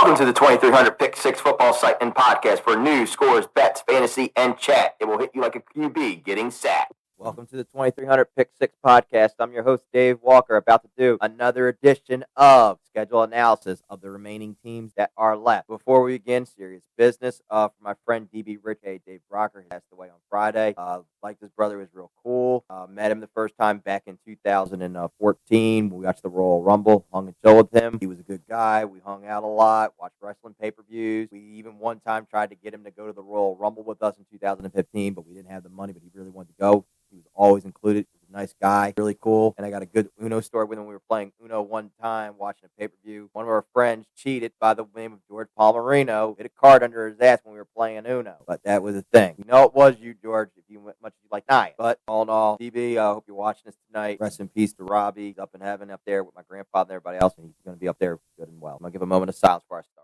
Welcome to the 2300 Pick 6 football site and podcast for news, scores, bets, fantasy, and chat. It will hit you like a QB getting sacked. Welcome to the 2300 Pick 6 podcast. I'm your host, Dave Walker, about to do another edition of schedule analysis of the remaining teams that are left. Before we begin, serious business for my friend DB Rich. Dave Brocker passed away on Friday. Liked his brother, was real cool. Met him the first time back in 2014 when we watched the Royal Rumble. Hung and chilled with him. He was a good guy. We hung out a lot, watched wrestling pay-per-views. We even one time tried to get him to go to the Royal Rumble with us in 2015, but we didn't have the money, but he really wanted to go. He was always included. He was a nice guy, really cool. And I got a good Uno story with him. We were playing Uno one time, watching a pay-per-view. One of our friends cheated by the name of George Palmerino. Hit a card under his ass when we were playing Uno. But that was a thing. You know it was you, George, if you went much as you like Naya. But all in all, DB, I hope you're watching this tonight. Rest in peace to Robbie. He's up in heaven up there with my grandfather and everybody else, and he's going to be up there good and well. I'm going to give a moment of silence before I start.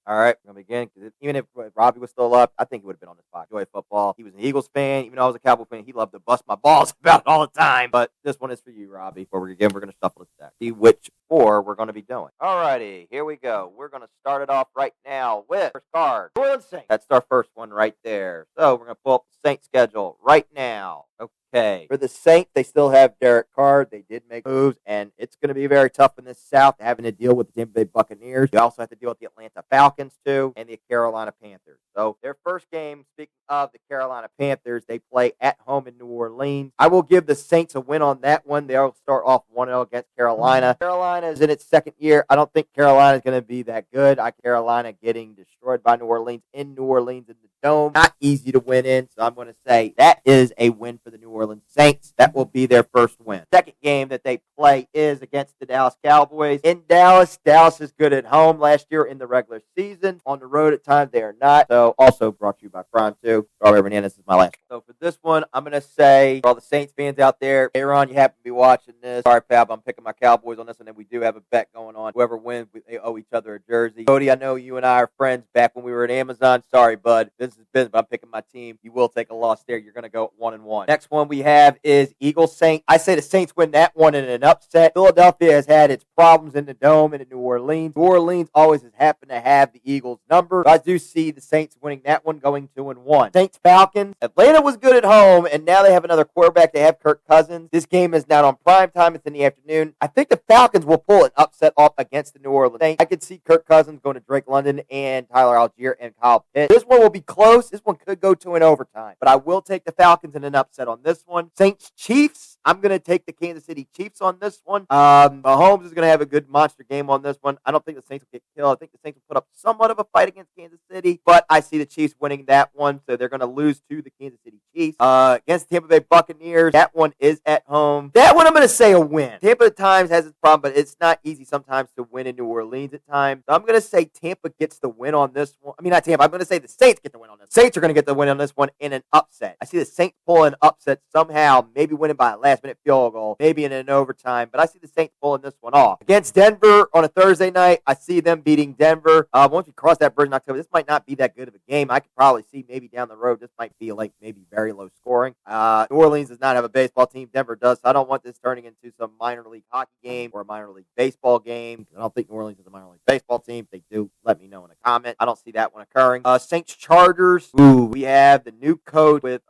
All right, we're going to begin. Because even if Robbie was still up, I think he would have been on the spot. Enjoy football. He was an Eagles fan. Even though I was a Cowboy fan, he loved to bust my balls about it all the time. But this one is for you, Robbie. Before we begin, we're going to shuffle the deck. See which four we're going to be doing. All righty, here we go. We're going to start it off right now with first card. New Orleans Saints. That's our first one right there. So we're going to pull up the Saints schedule right now. Okay. For the Saints, they still have Derek Carr. They did make moves, and it's going to be very tough in the South having to deal with the Tampa Bay Buccaneers. You also have to deal with the Atlanta Falcons, too, and the Carolina Panthers. So their first game, speaking of the Carolina Panthers, they play at home in New Orleans. I will give the Saints a win on that one. They'll start off 1-0 against Carolina. Carolina is in its second year. I don't think Carolina is going to be that good. Carolina getting destroyed by New Orleans in New Orleans in the Dome. Not easy to win in, so I'm going to say that is a win for the New Orleans Saints. That will be their first win. Second game that they play is against the Dallas Cowboys. In Dallas, Dallas is good at home last year in the regular season. On the road at times, they are not. So also brought to you by Prime 2. Strawberry Bananas is my last one. So for this one, I'm going to say, for all the Saints fans out there, Aaron, you happen to be watching this. Sorry, Fab, I'm picking my Cowboys on this one, and we do have a bet going on. Whoever wins, they owe each other a jersey. Cody, I know you and I are friends back when we were at Amazon. Sorry, bud. This is business, but I'm picking my team. You will take a loss there. You're going to go 1-1. Next one we have is Eagles Saints. I say the Saints win that one in an upset. Philadelphia has had its problems in the Dome and in New Orleans. New Orleans always has happened to have the Eagles' number. So I do see the Saints winning that one, going 2-1. Saints Falcons. Atlanta was good at home, and now they have another quarterback. They have Kirk Cousins. This game is not on prime time. It's in the afternoon. I think the Falcons will pull an upset off against the New Orleans Saints. I could see Kirk Cousins going to Drake London and Tyler Algier and Kyle Pitts. This one will be close. This one could go to an overtime, but I will take the Falcons in an upset on this one. Saints Chiefs. I'm going to take the Kansas City Chiefs on this one. Mahomes is going to have a good monster game on this one. I don't think the Saints will get killed. I think the Saints will put up somewhat of a fight against Kansas City, but I see the Chiefs winning that one, so they're going to lose to the Kansas City Chiefs. Against Tampa Bay Buccaneers, that one is at home. That one I'm going to say a win. Tampa at times has its problem, but it's not easy sometimes to win in New Orleans at times. So I'm going to say Tampa gets the win on this one. I mean, not Tampa. I'm going to say the Saints get the win on this. Saints are going to get the win on this one in an upset. I see the Saints pull an upset somehow, maybe winning by a last-minute field goal, maybe in an overtime, but I see the Saints pulling this one off. Against Denver on a Thursday night, I see them beating Denver. Once we cross that bridge in October, this might not be that good of a game. I could probably see maybe down the road, this might be like maybe very low scoring. New Orleans does not have a baseball team. Denver does, so I don't want this turning into some minor league hockey game or a minor league baseball game. I don't think New Orleans is a minor league baseball team. If they do, let me know in a comment. I don't see that one occurring. Saints Chargers. We have the new coach with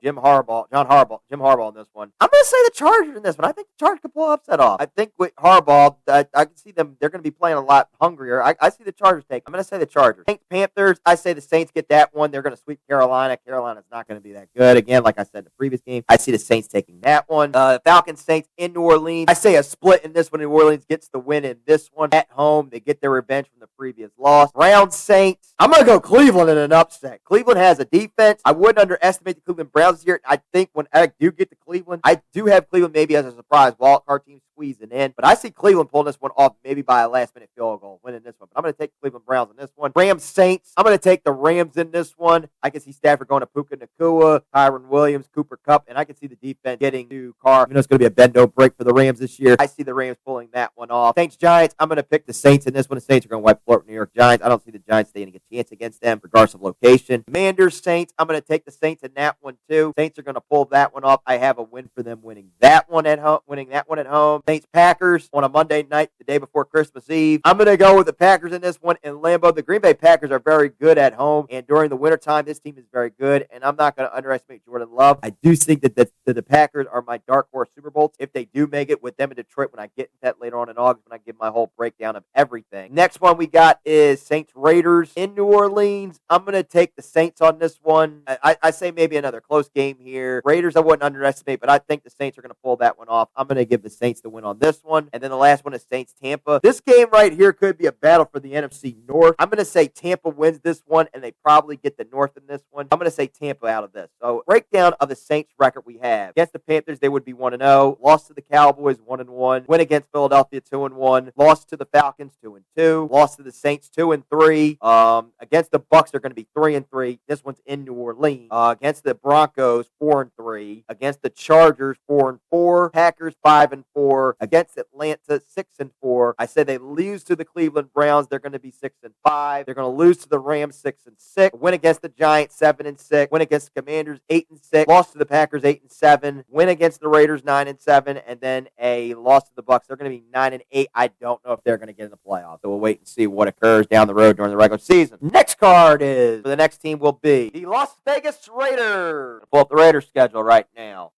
Jim Harbaugh on this one. I'm going to say the Chargers in this one. I think the Chargers could pull upset off. I think with Harbaugh, I can see them. They're going to be playing a lot hungrier. I see the Chargers take. I'm going to say the Chargers. Saints Panthers. I say the Saints get that one. They're going to sweep Carolina. Carolina's not going to be that good. Again, like I said in the previous game, I see the Saints taking that one. Falcons Saints in New Orleans. I say a split in this one. New Orleans gets the win in this one at home. They get their revenge from the previous loss. Browns Saints. I'm going to go Cleveland in an upset. Cleveland has a defense. I wouldn't underestimate the Cleveland Browns here. I think when I do get to Cleveland, I do have Cleveland maybe as a surprise wild card team squeezing in. But I see Cleveland pulling this one off maybe by a last-minute field goal, winning this one. But I'm going to take Cleveland Browns in this one. Rams Saints. I'm going to take the Rams in this one. I can see Stafford going to Puka Nacua, Tyron Williams, Cooper Kupp, and I can see the defense getting to Carr. You know, it's going to be a bend-no-break for the Rams this year. I see the Rams pulling that one off. Saints Giants. I'm going to pick the Saints in this one. The Saints are going to wipe floor with New York Giants. I don't see the Giants standing a chance against them, regardless of location. Commanders Saints. I'm going to take the Saints in that one too. Saints are going to pull that one off. I have a win for them winning that one at home. Saints Packers on a Monday night, the day before Christmas Eve. I'm going to go with the Packers in this one in Lambeau. The Green Bay Packers are very good at home, and during the wintertime, this team is very good, and I'm not going to underestimate Jordan Love. I do think that the Packers are my dark horse Super Bowl if they do make it with them in Detroit when I get into that later on in August when I give my whole breakdown of everything. Next one we got is Saints Raiders in New Orleans. I'm going to take the Saints on this one. I say maybe another close game here. Raiders I wouldn't underestimate, but I think the Saints are going to pull that one off. I'm going to give the Saints the win on this one. And then the last one is Saints Tampa. This game right here could be a battle for the NFC North. I'm going to say Tampa wins this one, and they probably get the North in this one. I'm going to say Tampa out of this. So breakdown of the Saints record we have. Against the Panthers, they would be 1-0. Lost to the Cowboys, 1-1. Win against Philadelphia, 2-1. Lost to the Falcons, 2-2. Lost to the Saints, 2-3. Against the Bucks, they're going to be 3-3. This one's in New Orleans. Against the Broncos, 4-3. Against the Chargers, 4-4. Packers, 5-4. Against Atlanta, 6-4. I said they lose to the Cleveland Browns. They're going to be 6-5. They're going to lose to the Rams, 6-6. Win against the Giants, 7-6. Win against the Commanders, 8-6. Lost to the Packers, 8-7. Win against the Raiders, 9-7. And then a loss to the Bucks. They're going to be 9-8. I don't know if they're going to get in the playoffs. So we'll wait and see what occurs down the road during the regular season. Next card is for the next team will be the Las Vegas Raiders. Pull up the Raiders schedule right now.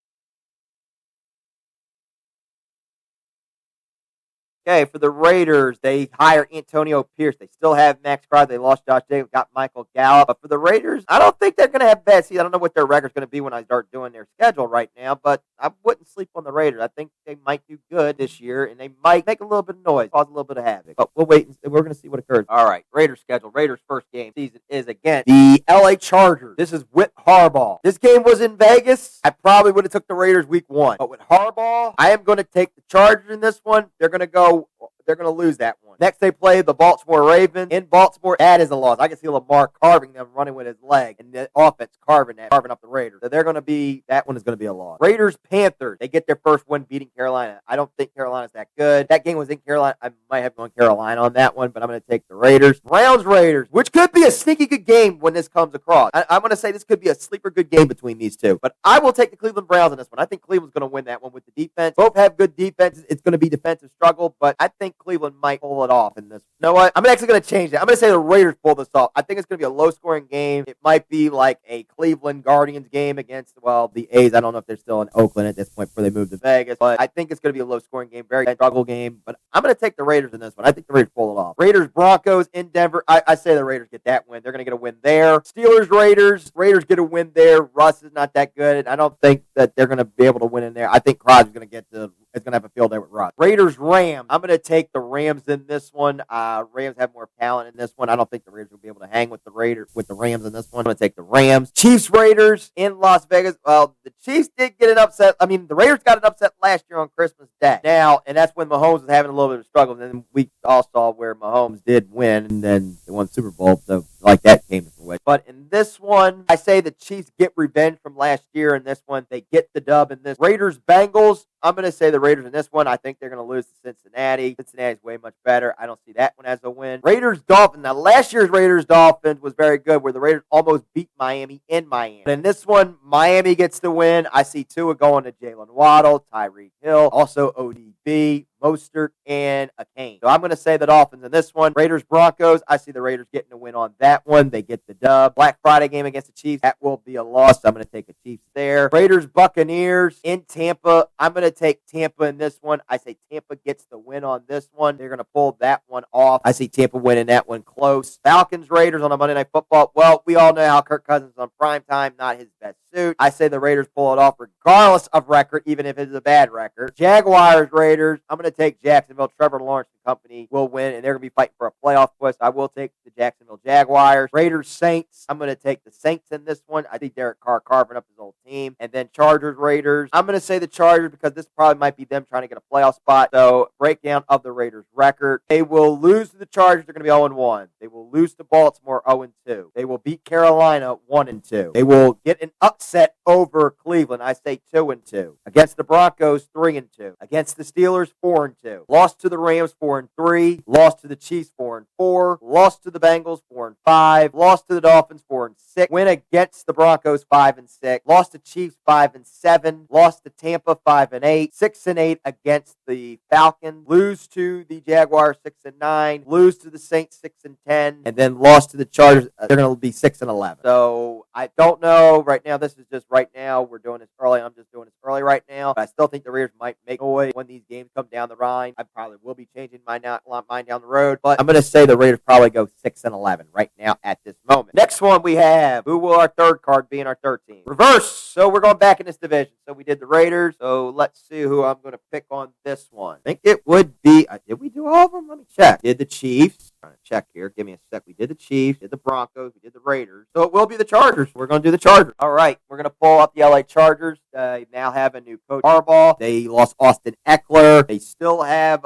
Okay, for the Raiders, they hire Antonio Pierce. They still have Max Crosby. They lost Josh Jacobs, got Michael Gallup. But for the Raiders, I don't think they're going to have bad season. I don't know what their record's going to be when I start doing their schedule right now, but I wouldn't sleep on the Raiders. I think they might do good this year, and they might make a little bit of noise, cause a little bit of havoc. But we'll wait, and we're going to see what occurs. All right, Raiders schedule. Raiders' first game season is against the LA Chargers. This is with Harbaugh. This game was in Vegas. I probably would have took the Raiders week 1. But with Harbaugh, I am going to take the Chargers in this one. They're going to lose that one. Next, they play the Baltimore Ravens in Baltimore. That is a loss. I can see Lamar carving them, running with his leg, and the offense carving up the Raiders. So that one is going to be a loss. Raiders Panthers. They get their first win beating Carolina. I don't think Carolina's that good. That game was in Carolina. I might have gone Carolina on that one, but I'm going to take the Raiders. Browns Raiders, which could be a sneaky good game when this comes across. I'm going to say this could be a sleeper good game between these two, but I will take the Cleveland Browns in this one. I think Cleveland's going to win that one with the defense. Both have good defenses. It's going to be defensive struggle, but I think Cleveland might pull it off in this. You know what? I'm actually going to change that. I'm going to say the Raiders pull this off. I think it's going to be a low-scoring game. It might be like a Cleveland Guardians game against, the A's. I don't know if they're still in Oakland at this point before they move to Vegas, but I think it's going to be a low-scoring game, very struggle game, but I'm going to take the Raiders in this one. I think the Raiders pull it off. Raiders Broncos in Denver. I say the Raiders get that win. They're going to get a win there. Steelers Raiders. Raiders get a win there. Russ is not that good. I don't think that they're going to be able to win in there. I think Crosby's going to have a field day with Russ. Raiders Rams. I'm going to take the Rams in this one. Rams have more talent in this one. I don't think the Raiders will be able to hang with the Rams in this one. I'm going to take the Rams. Chiefs Raiders in Las Vegas. Well, the Chiefs did get an upset. I mean, the Raiders got an upset last year on Christmas Day. Now, and that's when Mahomes was having a little bit of struggle. And then we all saw where Mahomes did win, and then they won the Super Bowl. So, that came to fruition. But in this one, I say the Chiefs get revenge from last year. In this one, they get the dub in this. Raiders Bengals. I'm going to say the Raiders in this one. I think they're going to lose to Cincinnati. Cincinnati's way much better. I don't see that one as a win. Raiders Dolphins. Now, last year's Raiders Dolphins was very good, where the Raiders almost beat Miami in Miami. But in this one, Miami gets the win. I see Tua going to Jalen Waddle, Tyreek Hill, also ODB, Mostert, and a Kane. So I'm going to say the Dolphins in this one. Raiders Broncos. I see the Raiders getting a win on that one. They get the dub. Black Friday game against the Chiefs. That will be a loss. I'm going to take the Chiefs there. Raiders Buccaneers in Tampa. I'm going to take Tampa in this one. I say Tampa gets the win on this one. They're going to pull that one off. I see Tampa winning that one close. Falcons Raiders on a Monday Night Football. Well, we all know how Kirk Cousins is on prime time, not his best suit. I say the Raiders pull it off regardless of record, even if it's a bad record. Jaguars Raiders. I'm going to take Jacksonville. Trevor Lawrence and company will win, and they're going to be fighting for a playoff push. I will take the Jacksonville Jaguars. Raiders, Saints. I'm going to take the Saints in this one. I think Derek Carr carving up his old team. And then Chargers, Raiders. I'm going to say the Chargers because this probably might be them trying to get a playoff spot. So, breakdown of the Raiders' record. They will lose to the Chargers. They're going to be 0-1. They will lose to Baltimore 0-2. They will beat Carolina 1-2. They will get an upset over Cleveland. I say 2-2. Against the Broncos, 3-2. Against the Steelers, 4-2. Lost to the Rams, 4-3. Lost to the Chiefs, 4-4. Lost to the Bengals, 4-5. Lost to the Dolphins, 4-6. Win against the Broncos, 5-6. Lost to Chiefs, 5-7. Lost to Tampa, 5-8. 6-8 against the Falcons. Lose to the Jaguars, 6-9. Lose to the Saints, 6-10. And then lost to the Chargers. They're going to be 6-11. So I don't know right now. This is just right now. We're doing this early. I'm just doing this early right now. But I still think the Raiders might make noise when these games come down the line. I probably will be changing mine down the road. But I'm going to say the Raiders probably go 6-11 right now at this moment. Next one we have. Who will our third card be in our third team? Reverse. So we're going back in this division. So we did the Raiders. So let's see who I'm going to pick on this one. I think it would be. Did we do all of them? Let me check. Did the Chiefs. Trying to check here. Give me a sec. We did the Chiefs, did the Broncos, we did the Raiders. So it will be the Chargers. We're going to do the Chargers. All right. We're going to pull up the LA Chargers. They now have a new coach, Harbaugh. They lost Austin Eckler. They still have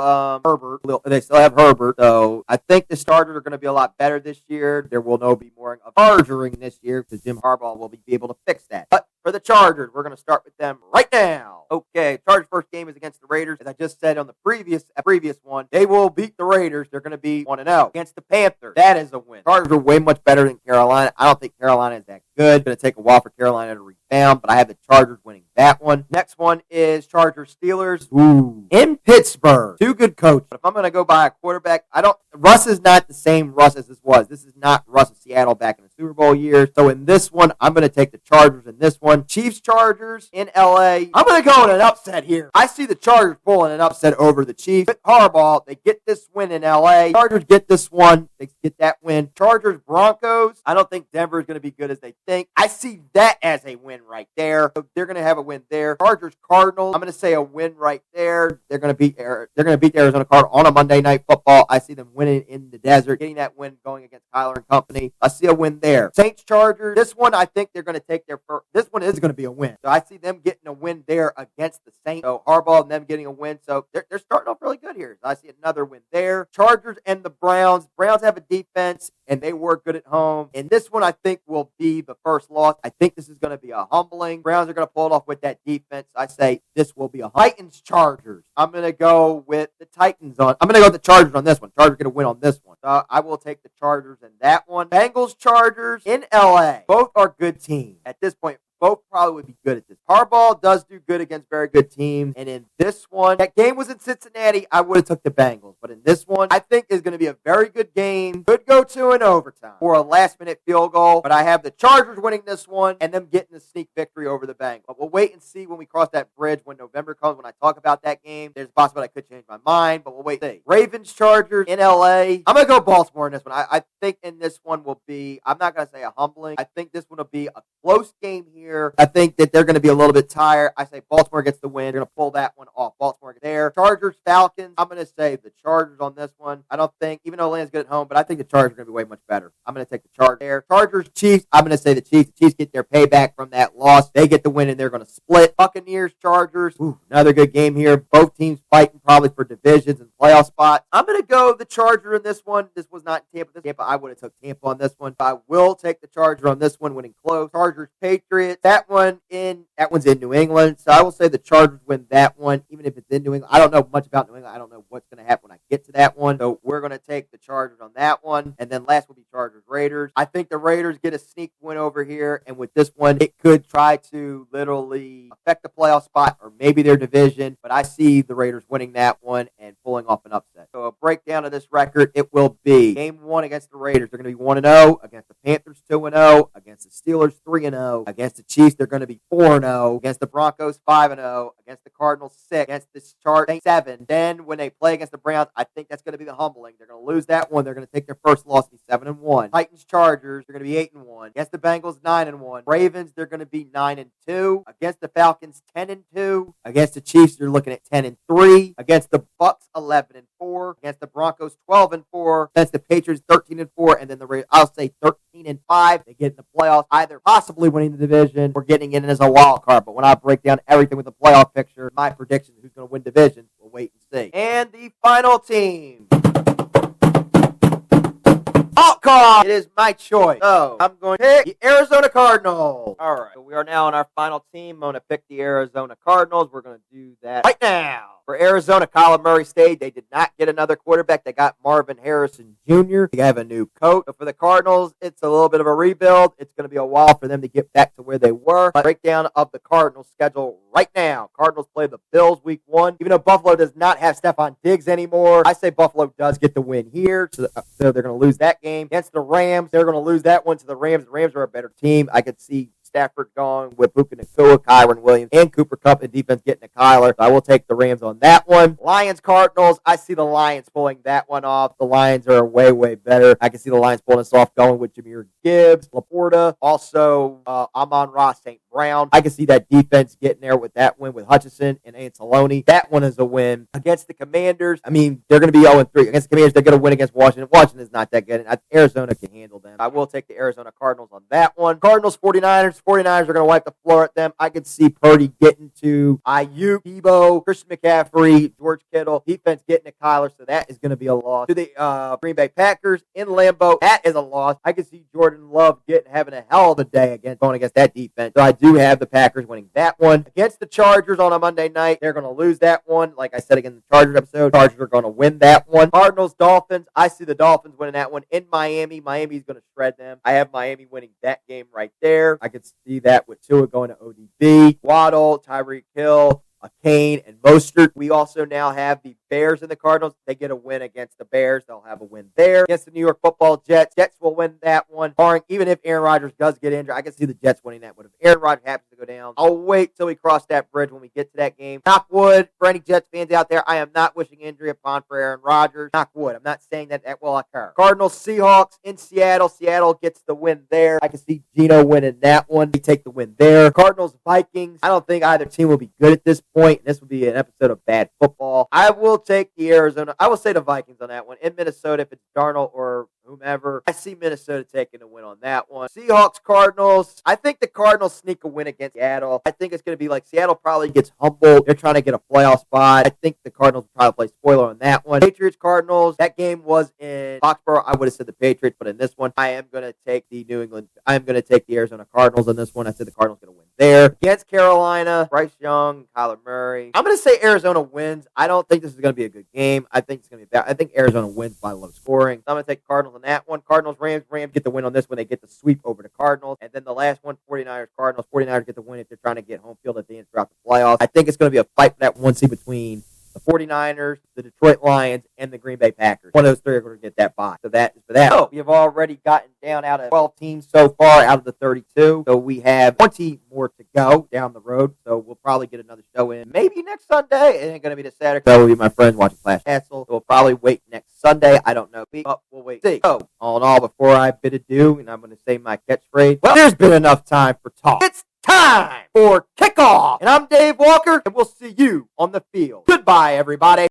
Herbert. So I think the Chargers are going to be a lot better this year. There will no be more of chargering this year because Jim Harbaugh will be able to fix that. But for the Chargers, we're going to start with them right now. Okay, Chargers' first game is against the Raiders. As I just said on the previous one, they will beat the Raiders. They're going to be 1-0 against the Panthers. That is a win. Chargers are way much better than Carolina. I don't think Carolina is that good. It's going to take a while for Carolina to rebound, but I have the Chargers winning that one. Next one is Chargers-Steelers. Ooh. In Pittsburgh. Two good coaches. But if I'm going to go by a quarterback, Russ is not the same Russ as this was. This is not Russ of Seattle back in the Super Bowl years. So in this one, I'm going to take the Chargers in this one. Chiefs-Chargers in LA. I'm going to go in an upset here. I see the Chargers pulling an upset over the Chiefs. With Harbaugh, they get this win in LA. Chargers get this one. They get that win. Chargers-Broncos. I don't think Denver is going to be good as they think. I see that as a win right there. So they're going to have a win there. Chargers-Cardinals. I'm going to say a win right there. They're going to beat the Arizona Cardinals on a Monday Night Football. I see them winning in the desert, getting that win going against Kyler and company. I see a win there. Saints-Chargers. This one, I think they're going to take their first. This one is going to be a win. So I see them getting a win there against the Saints. So Harbaugh and them getting a win. So they're starting off really good here. So I see another win there. Chargers and the Browns. Browns have a defense, and they work good at home. And this one, I think, will be the first loss. I think this is going to be a humbling. Browns are going to pull it off with that defense. I say this will be a Titans-Chargers. I'm going to go with the Titans on. I'm going to go with the Chargers on this one. Chargers going to win on this one. So I will take the Chargers in that one. Bengals-Chargers in LA. Both are good teams. At this point, both probably would be good at this. Harbaugh does do good against very good teams. And in this one, that game was in Cincinnati. I would have took the Bengals. But in this one, I think is going to be a very good game. Could go to an overtime or a last-minute field goal. But I have the Chargers winning this one and them getting a sneak victory over the Bengals. But we'll wait and see when we cross that bridge when November comes, when I talk about that game. There's a possibility I could change my mind, but we'll wait and see. Ravens-Chargers in L.A. I'm going to go Baltimore in this one. I think in this one will be, I'm not going to say a humbling. I think this one will be a close game here. I think that they're going to be a little bit tired. I say Baltimore gets the win. They're going to pull that one off. Baltimore there. Chargers, Falcons. I'm going to say the Chargers on this one. I don't think, even though Atlanta's good at home, but I think the Chargers are going to be way much better. I'm going to take the Chargers there. Chargers, Chiefs. I'm going to say the Chiefs. The Chiefs get their payback from that loss. They get the win, and they're going to split. Buccaneers, Chargers. Ooh, another good game here. Both teams fighting probably for divisions and playoff spots. I'm going to go the Charger in this one. This was not Tampa. I would have took Tampa on this one, but I will take the Charger on this one, winning close. Chargers, Patriots. That one's in New England, so I will say the Chargers win that one, even if it's in New England. I don't know much about New England. I don't know what's going to happen when I get to that one, so we're going to take the Chargers on that one, and then last will be Chargers-Raiders. I think the Raiders get a sneak win over here, and with this one, it could try to literally affect the playoff spot or maybe their division, but I see the Raiders winning that one and pulling off an upset. So a breakdown of this record, it will be game one against the Raiders. They're going to be 1-0, against the Panthers 2-0, against the Steelers 3-0, against the Chiefs they're going to be 4-0. Against the Broncos, 5-0. Against the Cardinals, 6. Against the Chargers, 7. Then when they play against the Browns, I think that's going to be the humbling. They're going to lose that one. They're going to take their first loss, be 7-1. Titans, Chargers, they're going to be 8-1. Against the Bengals, 9-1. Ravens, they're going to be 9-2. Against the Falcons, 10-2. Against the Chiefs, you're looking at 10-3. Against the Bucks, 11-4. Against the Broncos, 12-4. Against the Patriots, 13-4. And then I'll say 13-5. They get in the playoffs, either possibly winning the division or getting in as a wild card. But when I break down everything with the playoff picture, my prediction who's going to win division, we'll wait and see. And the final team. It is my choice. So I'm going to pick the Arizona Cardinals. All right. So we are now on our final team. I'm going to pick the Arizona Cardinals. We're going to do that right now. For Arizona, Kyler Murray stayed. They did not get another quarterback. They got Marvin Harrison Jr. They have a new coach. So for the Cardinals, it's a little bit of a rebuild. It's going to be a while for them to get back to where they were. But breakdown of the Cardinals schedule right now. Cardinals play the Bills week 1. Even though Buffalo does not have Stephon Diggs anymore, I say Buffalo does get the win here. So they're going to lose that game. Against the Rams, they're going to lose that one to the Rams. The Rams are a better team. I could see Stafford gone with Puka Nacua, Kyron Williams, and Cooper Kupp and defense getting to Kyler. So I will take the Rams on that one. Lions, Cardinals, I see the Lions pulling that one off. The Lions are way, way better. I can see the Lions pulling this off, going with Jahmyr Gibbs, Laporta, also Amon-Ra St. Brown. I can see that defense getting there with that win with Hutchinson and Anzalone. That one is a win. Against the Commanders, I mean, they're going to be 0-3. Against the Commanders, they're going to win against Washington. Washington's not that good. And Arizona can handle them. I will take the Arizona Cardinals on that one. Cardinals, 49ers. 49ers are going to wipe the floor at them. I could see Purdy getting to Ayuk, Debo, Christian McCaffrey, George Kittle. Defense getting to Kyler, so that is going to be a loss. To the Green Bay Packers in Lambeau, that is a loss. I could see Jordan Love having a hell of a day going against that defense. So I do have the Packers winning that one. Against the Chargers on a Monday night, they're going to lose that one. Like I said again in the Chargers episode, Chargers are going to win that one. Cardinals, Dolphins, I see the Dolphins winning that one in Miami. Miami's going to shred them. I have Miami winning that game right there. I could see that with Tua going to ODB, Waddle, Tyreek Hill, Kane, and Mostert. We also now have the Bears and the Cardinals. They get a win against the Bears. They'll have a win there. Against the New York Football Jets, Jets will win that one. Barring, even if Aaron Rodgers does get injured, I can see the Jets winning that one. If Aaron Rodgers happens to go down, I'll wait till we cross that bridge when we get to that game. Knock wood, for any Jets fans out there, I am not wishing injury upon for Aaron Rodgers. Knock wood. I'm not saying that will occur. Cardinals, Seahawks in Seattle. Seattle gets the win there. I can see Geno winning that one. They take the win there. Cardinals, Vikings. I don't think either team will be good at this point. This will be an episode of bad football. I will take the Arizona. I will say the Vikings on that one. In Minnesota, if it's Darnold or whomever, I see Minnesota taking a win on that one. Seahawks, Cardinals. I think the Cardinals sneak a win against Seattle. I think it's going to be like Seattle probably gets humbled. They're trying to get a playoff spot. I think the Cardinals will probably play spoiler on that one. Patriots, Cardinals. That game was in Foxborough. I would have said the Patriots, but in this one, I am going to take the New England. I am going to take the Arizona Cardinals in this one. I said the Cardinals going to win there. Against Carolina, Bryce Young, Kyler Murray. I'm going to say Arizona wins. I don't think this is going to be a good game. I think it's going to be bad. I think Arizona wins by low scoring. So I'm going to take Cardinals on that one. Cardinals, Rams. Rams get the win on this one. They get the sweep over the Cardinals. And then the last one, 49ers, Cardinals. 49ers get the win if they're trying to get home field at the end throughout the playoffs. I think it's going to be a fight for that one seed between the 49ers, the Detroit Lions, and the Green Bay Packers. One of those three are going to get that bye. So that is for that. So we have already gotten down out of 12 teams so far out of the 32. So we have 20 more to go down the road. So we'll probably get another show in maybe next Sunday. It ain't going to be the Saturday. So we'll be my friends watching Flash Castle. So we'll probably wait next Sunday. I don't know. But we'll wait. See. So all in all, before I bid adieu, and I'm going to say my catchphrase, well, there's been enough time for talk. It's time for kickoff. And I'm Dave Walker, and we'll see you on the field. Goodbye, everybody.